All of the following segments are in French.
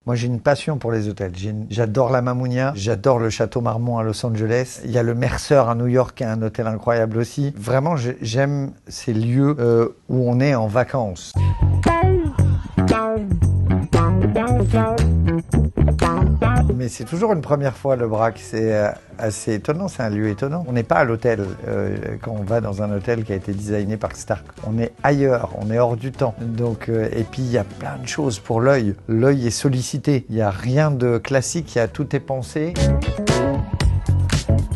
Moi, j'ai une passion pour les hôtels. J'adore la Mamounia, j'adore le Château Marmont à Los Angeles. Il y a le Mercer à New York, qui est un hôtel incroyable aussi. Vraiment, j'aime ces lieux où on est en vacances. Mais c'est toujours une première fois le Brac, c'est assez étonnant, c'est un lieu étonnant. On n'est pas à l'hôtel quand on va dans un hôtel qui a été designé par Stark. On est ailleurs, on est hors du temps. Donc, et puis il y a plein de choses pour l'œil. L'œil est sollicité, il n'y a rien de classique, tout est pensé.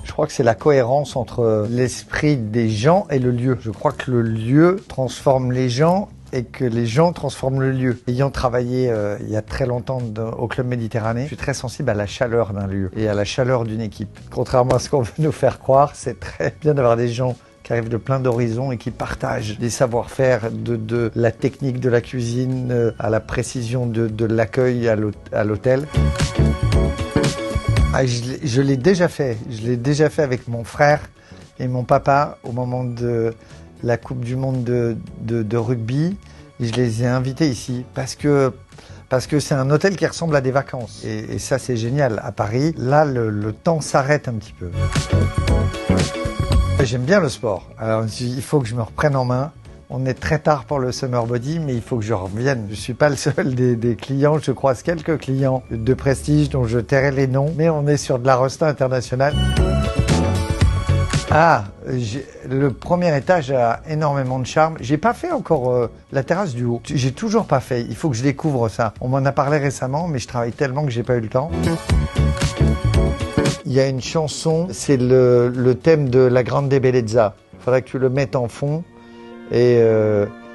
Je crois que c'est la cohérence entre l'esprit des gens et le lieu. Je crois que le lieu transforme les gens et que les gens transforment le lieu. Ayant travaillé il y a très longtemps au Club Méditerranée, je suis très sensible à la chaleur d'un lieu et à la chaleur d'une équipe. Contrairement à ce qu'on veut nous faire croire, c'est très bien d'avoir des gens qui arrivent de plein d'horizons et qui partagent des savoir-faire de la technique de la cuisine à la précision de l'accueil à l'hôtel. Ah, je l'ai déjà fait. Je l'ai déjà fait avec mon frère et mon papa au moment de la Coupe du Monde de rugby. Et je les ai invités ici parce que c'est un hôtel qui ressemble à des vacances. Et ça, c'est génial. À Paris, là, le temps s'arrête un petit peu. J'aime bien le sport. Alors, il faut que je me reprenne en main. On est très tard pour le Summer Body, mais il faut que je revienne. Je suis pas le seul des clients. Je croise quelques clients de prestige dont je tairai les noms, mais on est sur de la Rosta internationale. Ah, le premier étage a énormément de charme. J'ai pas fait encore la terrasse du haut. J'ai toujours pas fait. Il faut que je découvre ça. On m'en a parlé récemment, mais je travaille tellement que j'ai pas eu le temps. Il y a une chanson, c'est le thème de La Grande Bellezza. Il faudrait que tu le mettes en fond. Et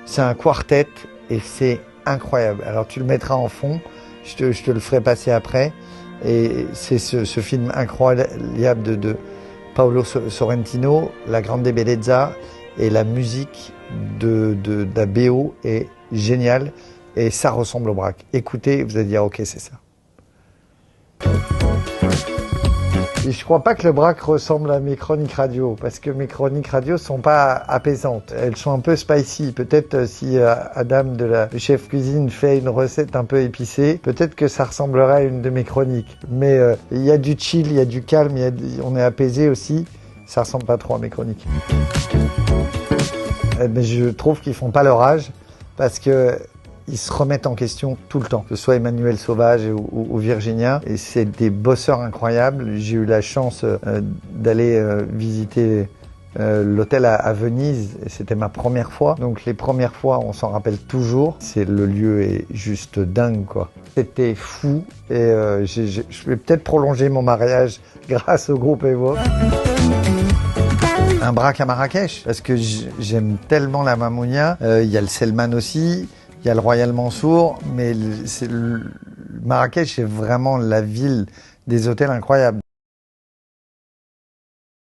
c'est un quartet et c'est incroyable. Alors tu le mettras en fond, je te le ferai passer après. Et c'est ce film incroyable de Paolo Sorrentino, La Grande Bellezza, et la musique de la BO est géniale et ça ressemble au Brac. Écoutez, vous allez dire ok, c'est ça. Et je crois pas que le Brac ressemble à mes chroniques radio, parce que mes chroniques radio sont pas apaisantes. Elles sont un peu spicy. Peut-être si Adam le chef cuisine fait une recette un peu épicée, peut-être que ça ressemblerait à une de mes chroniques. Mais il y a du chill, il y a du calme, on est apaisé aussi. Ça ressemble pas trop à mes chroniques. Mais je trouve qu'ils font pas leur âge, parce que ils se remettent en question tout le temps, que ce soit Emmanuel Sauvage ou Virginia. Et c'est des bosseurs incroyables. J'ai eu la chance d'aller visiter l'hôtel à Venise. Et c'était ma première fois. Donc les premières fois, on s'en rappelle toujours. Le lieu est juste dingue, quoi. C'était fou. Et je vais peut-être prolonger mon mariage grâce au groupe Evoque. Un Brac à Marrakech, parce que j'aime tellement la Mamounia. Il y a le Selman aussi. Il y a le Royal Mansour, mais Marrakech est vraiment la ville des hôtels incroyables.